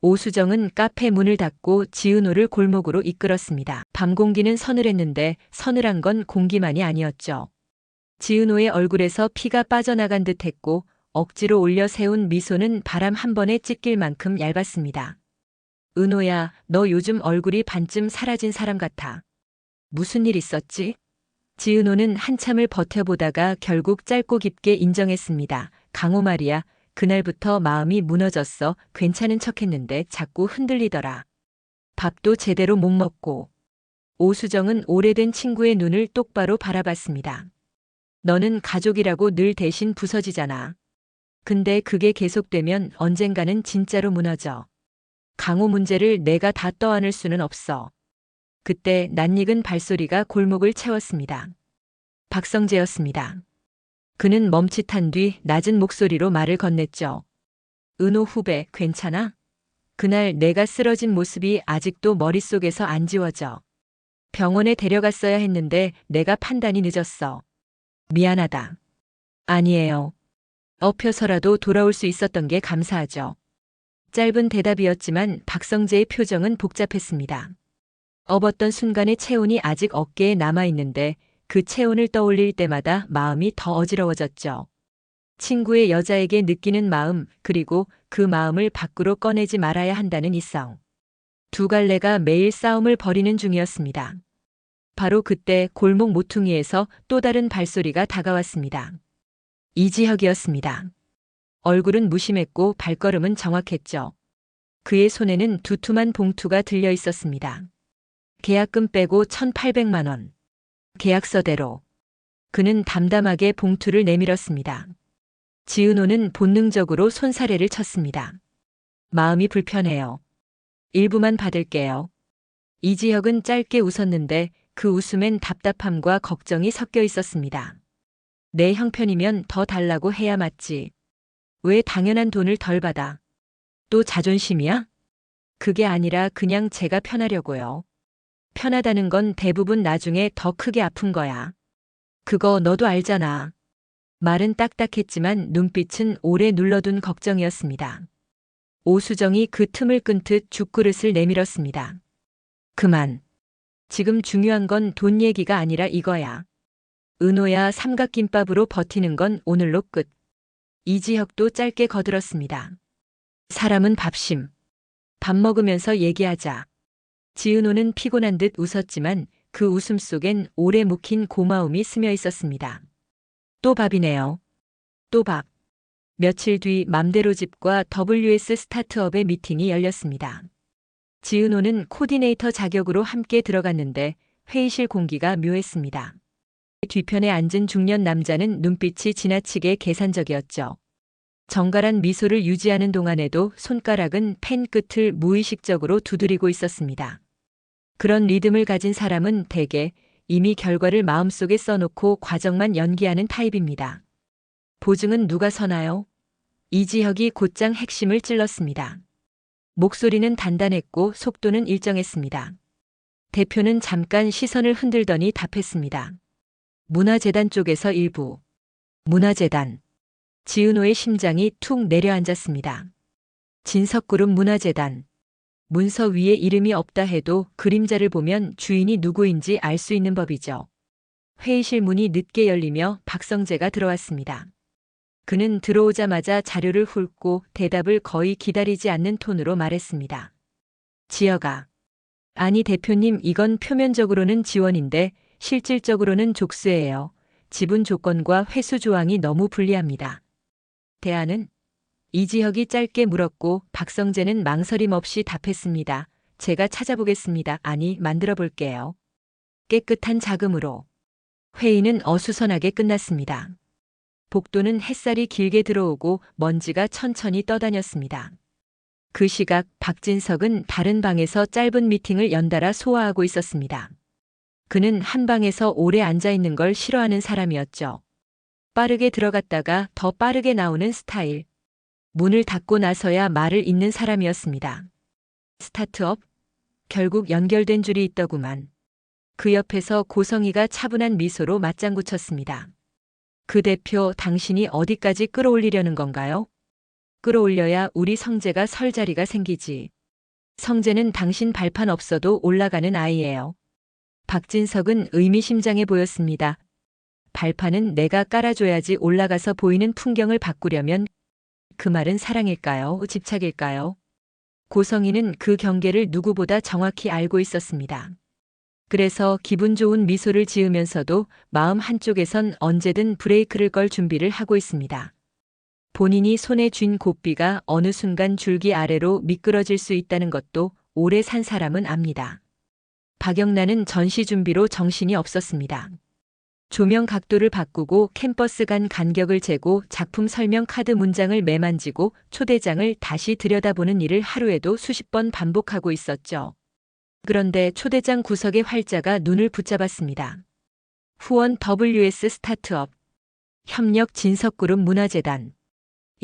오수정은 카페 문을 닫고 지은호를 골목으로 이끌었습니다. 밤 공기는 서늘했는데 서늘한 건 공기만이 아니었죠. 지은호의 얼굴에서 피가 빠져나간 듯했고 억지로 올려 세운 미소는 바람 한 번에 찢길 만큼 얇았습니다. 은호야, 너 요즘 얼굴이 반쯤 사라진 사람 같아. 무슨 일 있었지? 지은호는 한참을 버텨보다가 결국 짧고 깊게 인정했습니다. 강호 말이야. 그날부터 마음이 무너졌어. 괜찮은 척했는데 자꾸 흔들리더라. 밥도 제대로 못 먹고. 오수정은 오래된 친구의 눈을 똑바로 바라봤습니다. 너는 가족이라고 늘 대신 부서지잖아. 근데 그게 계속되면 언젠가는 진짜로 무너져. 강호 문제를 내가 다 떠안을 수는 없어. 그때 낯익은 발소리가 골목을 채웠습니다. 박성재였습니다. 그는 멈칫한 뒤 낮은 목소리로 말을 건넸죠. 은호 후배, 괜찮아? 그날 내가 쓰러진 모습이 아직도 머릿속에서 안 지워져. 병원에 데려갔어야 했는데 내가 판단이 늦었어. 미안하다. 아니에요. 엎혀서라도 돌아올 수 있었던 게 감사하죠. 짧은 대답이었지만 박성재의 표정은 복잡했습니다. 업었던 순간의 체온이 아직 어깨에 남아있는데 그 체온을 떠올릴 때마다 마음이 더 어지러워졌죠. 친구의 여자에게 느끼는 마음, 그리고 그 마음을 밖으로 꺼내지 말아야 한다는 이성. 두 갈래가 매일 싸움을 벌이는 중이었습니다. 바로 그때 골목 모퉁이에서 또 다른 발소리가 다가왔습니다. 이지혁이었습니다. 얼굴은 무심했고 발걸음은 정확했죠. 그의 손에는 두툼한 봉투가 들려 있었습니다. 계약금 빼고 1,800만 원. 계약서대로. 그는 담담하게 봉투를 내밀었습니다. 지은호는 본능적으로 손사래를 쳤습니다. 마음이 불편해요. 일부만 받을게요. 이지혁은 짧게 웃었는데 그 웃음엔 답답함과 걱정이 섞여 있었습니다. 내 형편이면 더 달라고 해야 맞지. 왜 당연한 돈을 덜 받아? 또 자존심이야? 그게 아니라 그냥 제가 편하려고요. 편하다는 건 대부분 나중에 더 크게 아픈 거야. 그거 너도 알잖아. 말은 딱딱했지만 눈빛은 오래 눌러둔 걱정이었습니다. 오수정이 그 틈을 끈듯 죽그릇을 내밀었습니다. 그만. 지금 중요한 건 돈 얘기가 아니라 이거야. 은호야, 삼각김밥으로 버티는 건 오늘로 끝. 이지혁도 짧게 거들었습니다. 사람은 밥심. 밥 먹으면서 얘기하자. 지은호는 피곤한 듯 웃었지만 그 웃음 속엔 오래 묵힌 고마움이 스며 있었습니다. 또 밥이네요. 또 밥. 며칠 뒤 맘대로 집과 WS 스타트업의 미팅이 열렸습니다. 지은호는 코디네이터 자격으로 함께 들어갔는데 회의실 공기가 묘했습니다. 뒤편에 앉은 중년 남자는 눈빛이 지나치게 계산적이었죠. 정갈한 미소를 유지하는 동안에도 손가락은 펜 끝을 무의식적으로 두드리고 있었습니다. 그런 리듬을 가진 사람은 대개 이미 결과를 마음속에 써놓고 과정만 연기하는 타입입니다. 보증은 누가 서나요? 이지혁이 곧장 핵심을 찔렀습니다. 목소리는 단단했고 속도는 일정했습니다. 대표는 잠깐 시선을 흔들더니 답했습니다. 문화재단 쪽에서 일부. 문화재단. 지은호의 심장이 툭 내려앉았습니다. 진석그룹 문화재단. 문서 위에 이름이 없다 해도 그림자를 보면 주인이 누구인지 알 수 있는 법이죠. 회의실 문이 늦게 열리며 박성재가 들어왔습니다. 그는 들어오자마자 자료를 훑고 대답을 거의 기다리지 않는 톤으로 말했습니다. 지혁아. 아니 대표님, 이건 표면적으로는 지원인데 실질적으로는 족수예요. 지분 조건과 회수 조항이 너무 불리합니다. 대안은? 이지혁이 짧게 물었고 박성재는 망설임 없이 답했습니다. 제가 찾아보겠습니다. 아니, 만들어 볼게요. 깨끗한 자금으로. 회의는 어수선하게 끝났습니다. 복도는 햇살이 길게 들어오고 먼지가 천천히 떠다녔습니다. 그 시각 박진석은 다른 방에서 짧은 미팅을 연달아 소화하고 있었습니다. 그는 한 방에서 오래 앉아 있는 걸 싫어하는 사람이었죠. 빠르게 들어갔다가 더 빠르게 나오는 스타일. 문을 닫고 나서야 말을 잇는 사람이었습니다. 스타트업? 결국 연결된 줄이 있더구만. 그 옆에서 고성희가 차분한 미소로 맞장구 쳤습니다. 그 대표, 당신이 어디까지 끌어올리려는 건가요? 끌어올려야 우리 성재가 설 자리가 생기지. 성재는 당신 발판 없어도 올라가는 아이예요. 박진석은 의미심장해 보였습니다. 발판은 내가 깔아줘야지 올라가서 보이는 풍경을 바꾸려면. 그 말은 사랑일까요? 집착일까요? 고성희는 그 경계를 누구보다 정확히 알고 있었습니다. 그래서 기분 좋은 미소를 지으면서도 마음 한쪽에선 언제든 브레이크를 걸 준비를 하고 있습니다. 본인이 손에 쥔 고삐가 어느 순간 줄기 아래로 미끄러질 수 있다는 것도 오래 산 사람은 압니다. 박영란은 전시 준비로 정신이 없었습니다. 조명 각도를 바꾸고 캠퍼스 간 간격을 재고 작품 설명 카드 문장을 매만지고 초대장을 다시 들여다보는 일을 하루에도 수십 번 반복하고 있었죠. 그런데 초대장 구석의 활자가 눈을 붙잡았습니다. 후원 WS 스타트업, 협력 진석그룹 문화재단.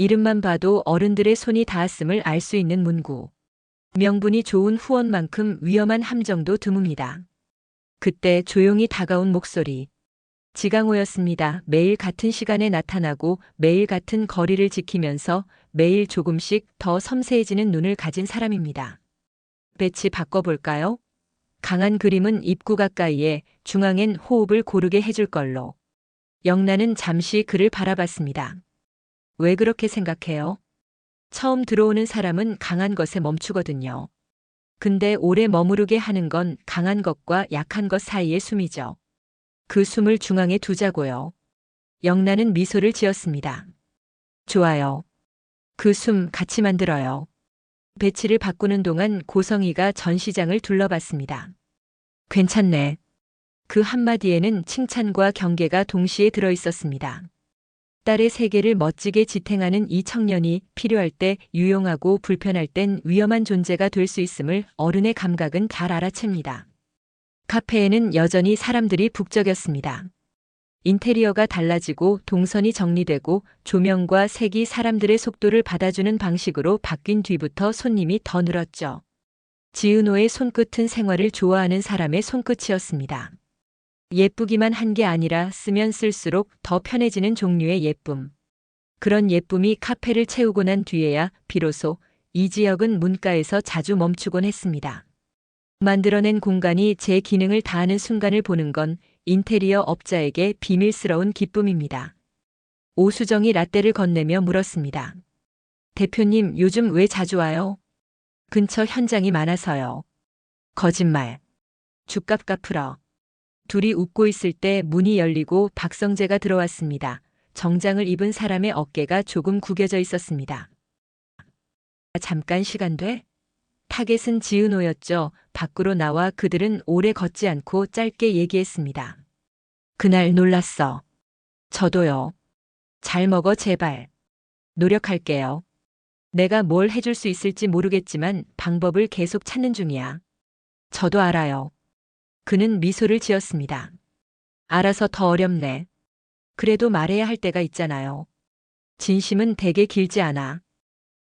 이름만 봐도 어른들의 손이 닿았음을 알 수 있는 문구. 명분이 좋은 후원만큼 위험한 함정도 드뭅니다. 그때 조용히 다가온 목소리. 지강호였습니다. 매일 같은 시간에 나타나고 매일 같은 거리를 지키면서 매일 조금씩 더 섬세해지는 눈을 가진 사람입니다. 배치 바꿔볼까요? 강한 그림은 입구 가까이에, 중앙엔 호흡을 고르게 해줄 걸로. 영란은 잠시 그를 바라봤습니다. 왜 그렇게 생각해요? 처음 들어오는 사람은 강한 것에 멈추거든요. 근데 오래 머무르게 하는 건 강한 것과 약한 것 사이의 숨이죠. 그 숨을 중앙에 두자고요. 영란은 미소를 지었습니다. 좋아요. 그 숨 같이 만들어요. 배치를 바꾸는 동안 고성희가 전시장을 둘러봤습니다. 괜찮네. 그 한마디에는 칭찬과 경계가 동시에 들어 있었습니다. 딸의 세계를 멋지게 지탱하는 이 청년이 필요할 때 유용하고 불편할 땐 위험한 존재가 될 수 있음을 어른의 감각은 잘 알아챕니다. 카페에는 여전히 사람들이 북적였습니다. 인테리어가 달라지고 동선이 정리되고 조명과 색이 사람들의 속도를 받아주는 방식으로 바뀐 뒤부터 손님이 더 늘었죠. 지은호의 손끝은 생활을 좋아하는 사람의 손끝이었습니다. 예쁘기만 한 게 아니라 쓰면 쓸수록 더 편해지는 종류의 예쁨. 그런 예쁨이 카페를 채우고 난 뒤에야 비로소 이 지역은 문가에서 자주 멈추곤 했습니다. 만들어낸 공간이 제 기능을 다하는 순간을 보는 건 인테리어 업자에게 비밀스러운 기쁨입니다. 오수정이 라떼를 건네며 물었습니다. 대표님, 요즘 왜 자주 와요? 근처 현장이 많아서요. 거짓말. 죗값 갚으러. 둘이 웃고 있을 때 문이 열리고 박성재가 들어왔습니다. 정장을 입은 사람의 어깨가 조금 구겨져 있었습니다. 잠깐 시간 돼? 타겟은 지은호였죠. 밖으로 나와 그들은 오래 걷지 않고 짧게 얘기했습니다. 그날 놀랐어. 저도요. 잘 먹어 제발. 노력할게요. 내가 뭘 해줄 수 있을지 모르겠지만 방법을 계속 찾는 중이야. 저도 알아요. 그는 미소를 지었습니다. 알아서 더 어렵네. 그래도 말해야 할 때가 있잖아요. 진심은 되게 길지 않아.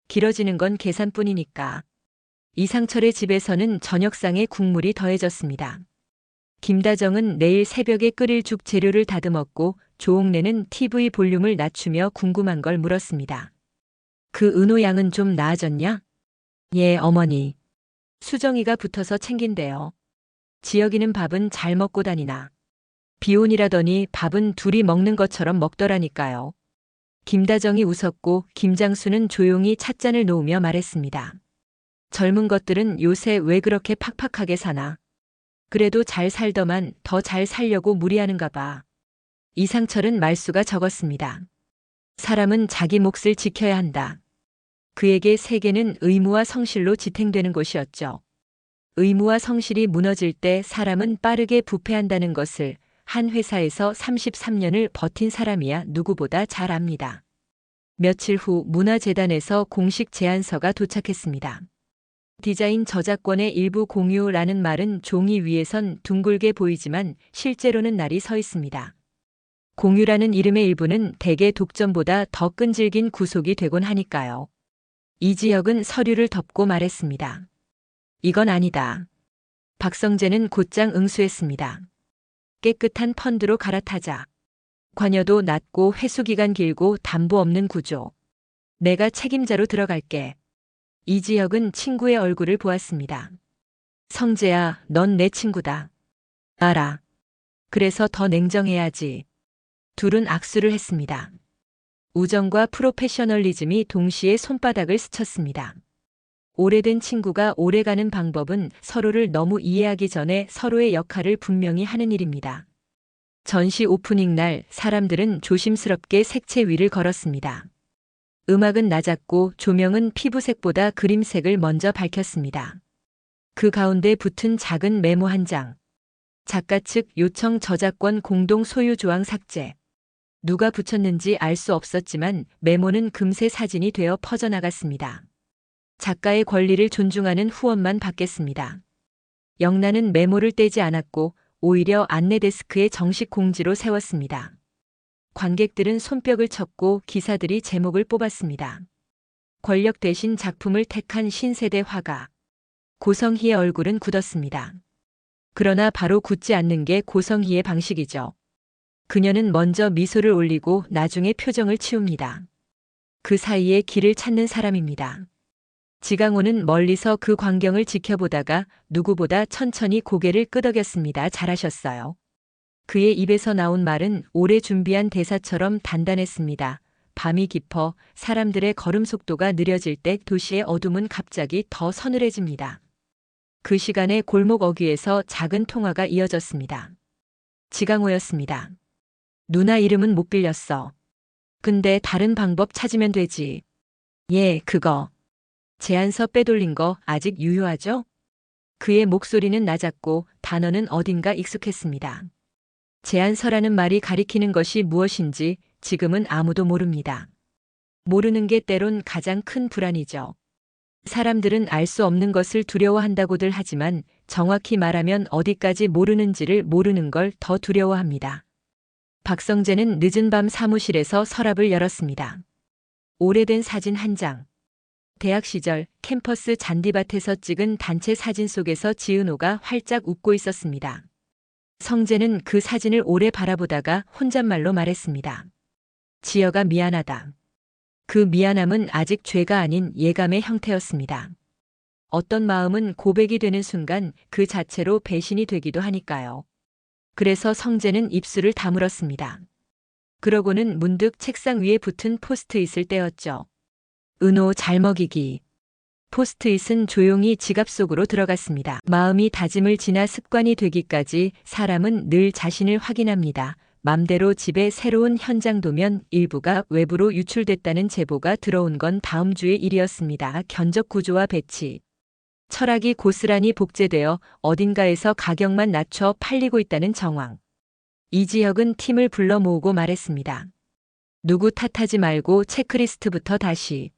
길어지는 건 계산뿐이니까. 이상철의 집에서는 저녁상에 국물이 더해졌습니다. 김다정은 내일 새벽에 끓일 죽 재료를 다듬었고 조옥래는 TV 볼륨을 낮추며 궁금한 걸 물었습니다. 그 은호 양은 좀 나아졌냐? 예, 어머니. 수정이가 붙어서 챙긴대요. 지혁이는 밥은 잘 먹고 다니나. 비혼이라더니 밥은 둘이 먹는 것처럼 먹더라니까요. 김다정이 웃었고 김장수는 조용히 찻잔을 놓으며 말했습니다. 젊은 것들은 요새 왜 그렇게 팍팍하게 사나. 그래도 잘 살더만 더 잘 살려고 무리하는가 봐. 이상철은 말수가 적었습니다. 사람은 자기 몫을 지켜야 한다. 그에게 세계는 의무와 성실로 지탱되는 것이었죠. 의무와 성실이 무너질 때 사람은 빠르게 부패한다는 것을 한 회사에서 33년을 버틴 사람이야 누구보다 잘 압니다. 며칠 후 문화재단에서 공식 제안서가 도착했습니다. 디자인 저작권의 일부 공유라는 말은 종이 위에선 둥글게 보이지만 실제로는 날이 서 있습니다. 공유라는 이름의 일부는 대개 독점보다 더 끈질긴 구속이 되곤 하니까요. 이지혁은 서류를 덮고 말했습니다. 이건 아니다. 박성재는 곧장 응수했습니다. 깨끗한 펀드로 갈아타자. 관여도 낮고 회수기간 길고 담보 없는 구조. 내가 책임자로 들어갈게. 이지혁은 친구의 얼굴을 보았습니다. 성재야, 넌 내 친구다. 알아. 그래서 더 냉정해야지. 둘은 악수를 했습니다. 우정과 프로페셔널리즘이 동시에 손바닥을 스쳤습니다. 오래된 친구가 오래가는 방법은 서로를 너무 이해하기 전에 서로의 역할을 분명히 하는 일입니다. 전시 오프닝 날 사람들은 조심스럽게 색채 위를 걸었습니다. 음악은 낮았고 조명은 피부색보다 그림색을 먼저 밝혔습니다. 그 가운데 붙은 작은 메모 한 장. 작가 측 요청 저작권 공동 소유 조항 삭제. 누가 붙였는지 알 수 없었지만 메모는 금세 사진이 되어 퍼져나갔습니다. 작가의 권리를 존중하는 후원만 받겠습니다. 영란은 메모를 떼지 않았고 오히려 안내 데스크에 정식 공지로 세웠습니다. 관객들은 손뼉을 쳤고 기사들이 제목을 뽑았습니다. 권력 대신 작품을 택한 신세대 화가. 고성희의 얼굴은 굳었습니다. 그러나 바로 굳지 않는 게 고성희의 방식이죠. 그녀는 먼저 미소를 올리고 나중에 표정을 치웁니다. 그 사이에 길을 찾는 사람입니다. 지강호는 멀리서 그 광경을 지켜보다가 누구보다 천천히 고개를 끄덕였습니다. 잘하셨어요. 그의 입에서 나온 말은 오래 준비한 대사처럼 단단했습니다. 밤이 깊어 사람들의 걸음 속도가 느려질 때 도시의 어둠은 갑자기 더 서늘해집니다. 그 시간에 골목 어귀에서 작은 통화가 이어졌습니다. 지강호였습니다. 누나 이름은 못 빌렸어. 근데 다른 방법 찾으면 되지. 예, 그거. 제안서 빼돌린 거 아직 유효하죠? 그의 목소리는 낮았고 단어는 어딘가 익숙했습니다. 제안서라는 말이 가리키는 것이 무엇인지 지금은 아무도 모릅니다. 모르는 게 때론 가장 큰 불안이죠. 사람들은 알 수 없는 것을 두려워한다고들 하지만 정확히 말하면 어디까지 모르는지를 모르는 걸 더 두려워합니다. 박성재는 늦은 밤 사무실에서 서랍을 열었습니다. 오래된 사진 한 장. 대학 시절 캠퍼스 잔디밭에서 찍은 단체 사진 속에서 지은호가 활짝 웃고 있었습니다. 성재는 그 사진을 오래 바라보다가 혼잣말로 말했습니다. 지여가 미안하다. 그 미안함은 아직 죄가 아닌 예감의 형태였습니다. 어떤 마음은 고백이 되는 순간 그 자체로 배신이 되기도 하니까요. 그래서 성재는 입술을 다물었습니다. 그러고는 문득 책상 위에 붙은 포스트잇을 떼었죠. 은호 잘 먹이기. 포스트잇은 조용히 지갑 속으로 들어갔습니다. 마음이 다짐을 지나 습관이 되기까지 사람은 늘 자신을 확인합니다. 맘대로 집에 새로운 현장 도면 일부가 외부로 유출됐다는 제보가 들어온 건 다음 주의 일이었습니다. 견적 구조와 배치. 철학이 고스란히 복제되어 어딘가에서 가격만 낮춰 팔리고 있다는 정황. 이지혁은 팀을 불러 모으고 말했습니다. 누구 탓하지 말고 체크리스트부터 다시.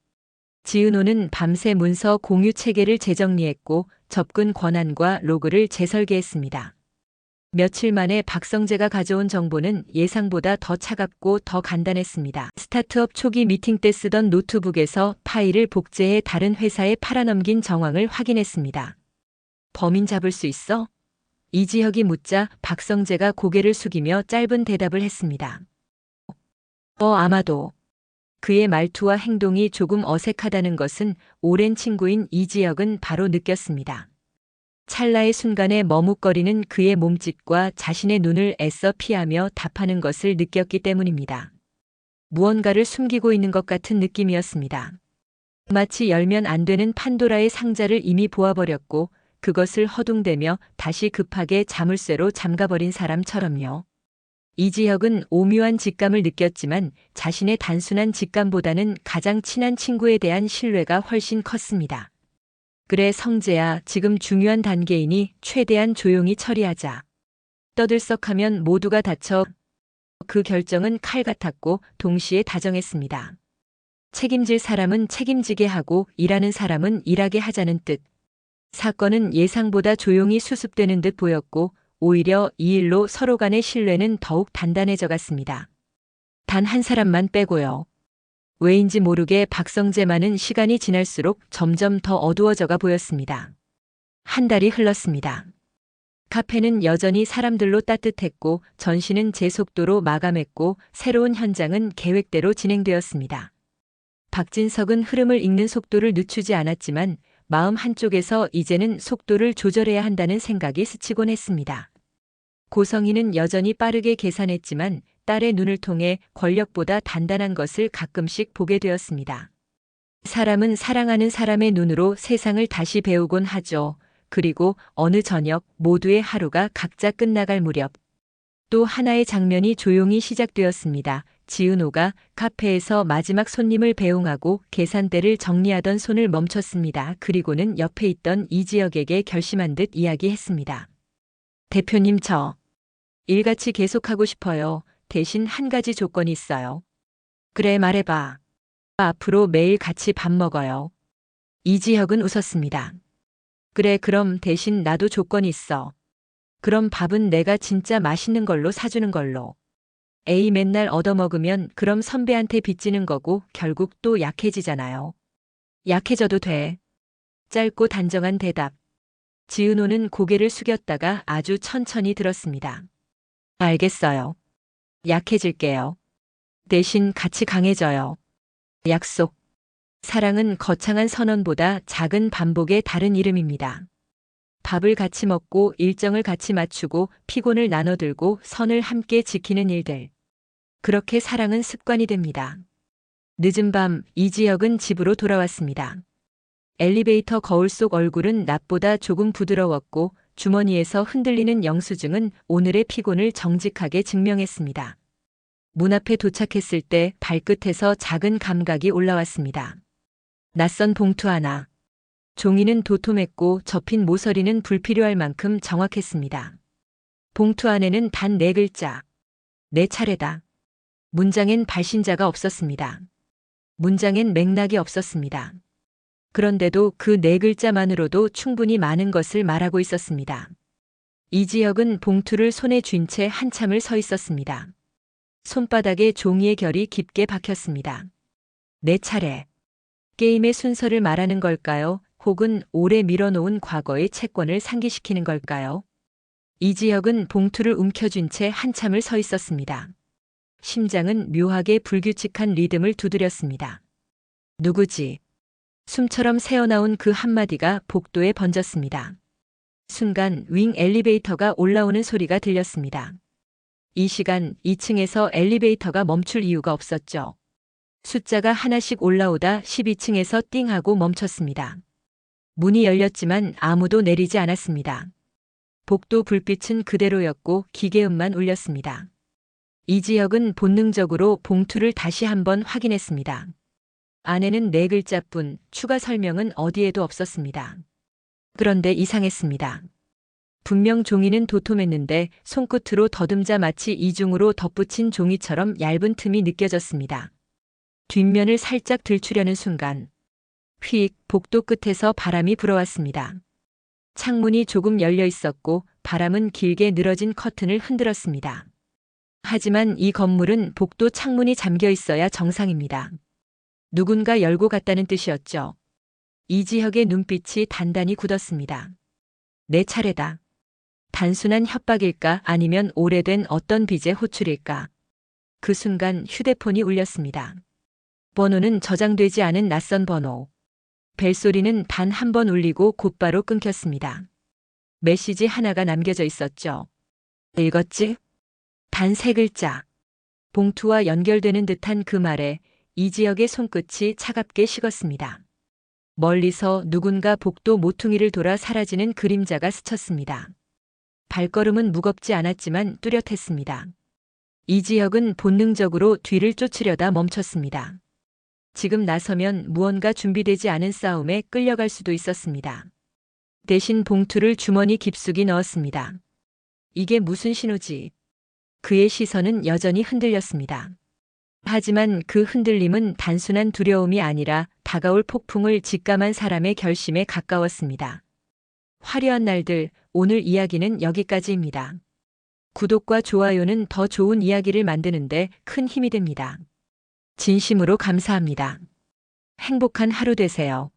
지은호는 밤새 문서 공유 체계를 재정리했고 접근 권한과 로그를 재설계했습니다. 며칠 만에 박성재가 가져온 정보는 예상보다 더 차갑고 더 간단했습니다. 스타트업 초기 미팅 때 쓰던 노트북에서 파일을 복제해 다른 회사에 팔아넘긴 정황을 확인했습니다. 범인 잡을 수 있어? 이지혁이 묻자 박성재가 고개를 숙이며 짧은 대답을 했습니다. 아마도. 그의 말투와 행동이 조금 어색하다는 것은 오랜 친구인 이지혁은 바로 느꼈습니다. 찰나의 순간에 머뭇거리는 그의 몸짓과 자신의 눈을 애써 피하며 답하는 것을 느꼈기 때문입니다. 무언가를 숨기고 있는 것 같은 느낌이었습니다. 마치 열면 안 되는 판도라의 상자를 이미 보아버렸고 그것을 허둥대며 다시 급하게 자물쇠로 잠가버린 사람처럼요. 이지혁은 오묘한 직감을 느꼈지만 자신의 단순한 직감보다는 가장 친한 친구에 대한 신뢰가 훨씬 컸습니다. 그래 성재야, 지금 중요한 단계이니 최대한 조용히 처리하자. 떠들썩하면 모두가 다쳐. 그 결정은 칼 같았고 동시에 다정했습니다. 책임질 사람은 책임지게 하고 일하는 사람은 일하게 하자는 뜻. 사건은 예상보다 조용히 수습되는 듯 보였고 오히려 이 일로 서로 간의 신뢰는 더욱 단단해져 갔습니다. 단 한 사람만 빼고요. 왜인지 모르게 박성재만은 시간이 지날수록 점점 더 어두워져가 보였습니다. 한 달이 흘렀습니다. 카페는 여전히 사람들로 따뜻했고 전시는 제 속도로 마감했고 새로운 현장은 계획대로 진행되었습니다. 박진석은 흐름을 읽는 속도를 늦추지 않았지만 마음 한쪽에서 이제는 속도를 조절해야 한다는 생각이 스치곤 했습니다. 고성희는 여전히 빠르게 계산했지만 딸의 눈을 통해 권력보다 단단한 것을 가끔씩 보게 되었습니다. 사람은 사랑하는 사람의 눈으로 세상을 다시 배우곤 하죠. 그리고 어느 저녁 모두의 하루가 각자 끝나갈 무렵 또 하나의 장면이 조용히 시작되었습니다. 지은호가 카페에서 마지막 손님을 배웅하고 계산대를 정리하던 손을 멈췄습니다. 그리고는 옆에 있던 이지혁에게 결심한 듯 이야기했습니다. 대표님, 저 일같이 계속하고 싶어요. 대신 한 가지 조건이 있어요. 그래, 말해봐. 앞으로 매일 같이 밥 먹어요. 이지혁은 웃었습니다. 그래, 그럼 대신 나도 조건이 있어. 그럼 밥은 내가 진짜 맛있는 걸로 사주는 걸로. 에이, 맨날 얻어먹으면 그럼 선배한테 빚지는 거고 결국 또 약해지잖아요. 약해져도 돼. 짧고 단정한 대답. 지은호는 고개를 숙였다가 아주 천천히 들었습니다. 알겠어요. 약해질게요. 대신 같이 강해져요. 약속. 사랑은 거창한 선언보다 작은 반복의 다른 이름입니다. 밥을 같이 먹고 일정을 같이 맞추고 피곤을 나눠들고 선을 함께 지키는 일들. 그렇게 사랑은 습관이 됩니다. 늦은 밤 이지혁은 집으로 돌아왔습니다. 엘리베이터 거울 속 얼굴은 낮보다 조금 부드러웠고 주머니에서 흔들리는 영수증은 오늘의 피곤을 정직하게 증명했습니다. 문 앞에 도착했을 때 발끝에서 작은 감각이 올라왔습니다. 낯선 봉투 하나. 종이는 도톰했고 접힌 모서리는 불필요할 만큼 정확했습니다. 봉투 안에는 단 4글자. 내 차례다. 문장엔 발신자가 없었습니다. 문장엔 맥락이 없었습니다. 그런데도 그 4글자만으로도 충분히 많은 것을 말하고 있었습니다. 이지혁은 봉투를 손에 쥔 채 한참을 서 있었습니다. 손바닥에 종이의 결이 깊게 박혔습니다. 내 차례. 게임의 순서를 말하는 걸까요? 혹은 오래 밀어놓은 과거의 채권을 상기시키는 걸까요? 이지혁은 봉투를 움켜쥔 채 한참을 서 있었습니다. 심장은 묘하게 불규칙한 리듬을 두드렸습니다. 누구지? 숨처럼 새어나온 그 한마디가 복도에 번졌습니다. 순간 윙 엘리베이터가 올라오는 소리가 들렸습니다. 이 시간 2층에서 엘리베이터가 멈출 이유가 없었죠. 숫자가 하나씩 올라오다 12층에서 띵 하고 멈췄습니다. 문이 열렸지만 아무도 내리지 않았습니다. 복도 불빛은 그대로였고 기계음만 울렸습니다. 이지혁은 본능적으로 봉투를 다시 한번 확인했습니다. 안에는 4글자뿐, 추가 설명은 어디에도 없었습니다. 그런데 이상했습니다. 분명 종이는 도톰했는데 손끝으로 더듬자 마치 이중으로 덧붙인 종이처럼 얇은 틈이 느껴졌습니다. 뒷면을 살짝 들추려는 순간 휙 복도 끝에서 바람이 불어왔습니다. 창문이 조금 열려 있었고 바람은 길게 늘어진 커튼을 흔들었습니다. 하지만 이 건물은 복도 창문이 잠겨 있어야 정상입니다. 누군가 열고 갔다는 뜻이었죠. 이지혁의 눈빛이 단단히 굳었습니다. 내 차례다. 단순한 협박일까 아니면 오래된 어떤 빚의 호출일까? 그 순간 휴대폰이 울렸습니다. 번호는 저장되지 않은 낯선 번호. 벨소리는 단 한 번 울리고 곧바로 끊겼습니다. 메시지 하나가 남겨져 있었죠. 읽었지? 단 3글자. 봉투와 연결되는 듯한 그 말에 이지혁의 손끝이 차갑게 식었습니다. 멀리서 누군가 복도 모퉁이를 돌아 사라지는 그림자가 스쳤습니다. 발걸음은 무겁지 않았지만 뚜렷했습니다. 이지혁은 본능적으로 뒤를 쫓으려다 멈췄습니다. 지금 나서면 무언가 준비되지 않은 싸움에 끌려갈 수도 있었습니다. 대신 봉투를 주머니 깊숙이 넣었습니다. 이게 무슨 신호지? 그의 시선은 여전히 흔들렸습니다. 하지만 그 흔들림은 단순한 두려움이 아니라 다가올 폭풍을 직감한 사람의 결심에 가까웠습니다. 화려한 날들, 오늘 이야기는 여기까지입니다. 구독과 좋아요는 더 좋은 이야기를 만드는데 큰 힘이 됩니다. 진심으로 감사합니다. 행복한 하루 되세요.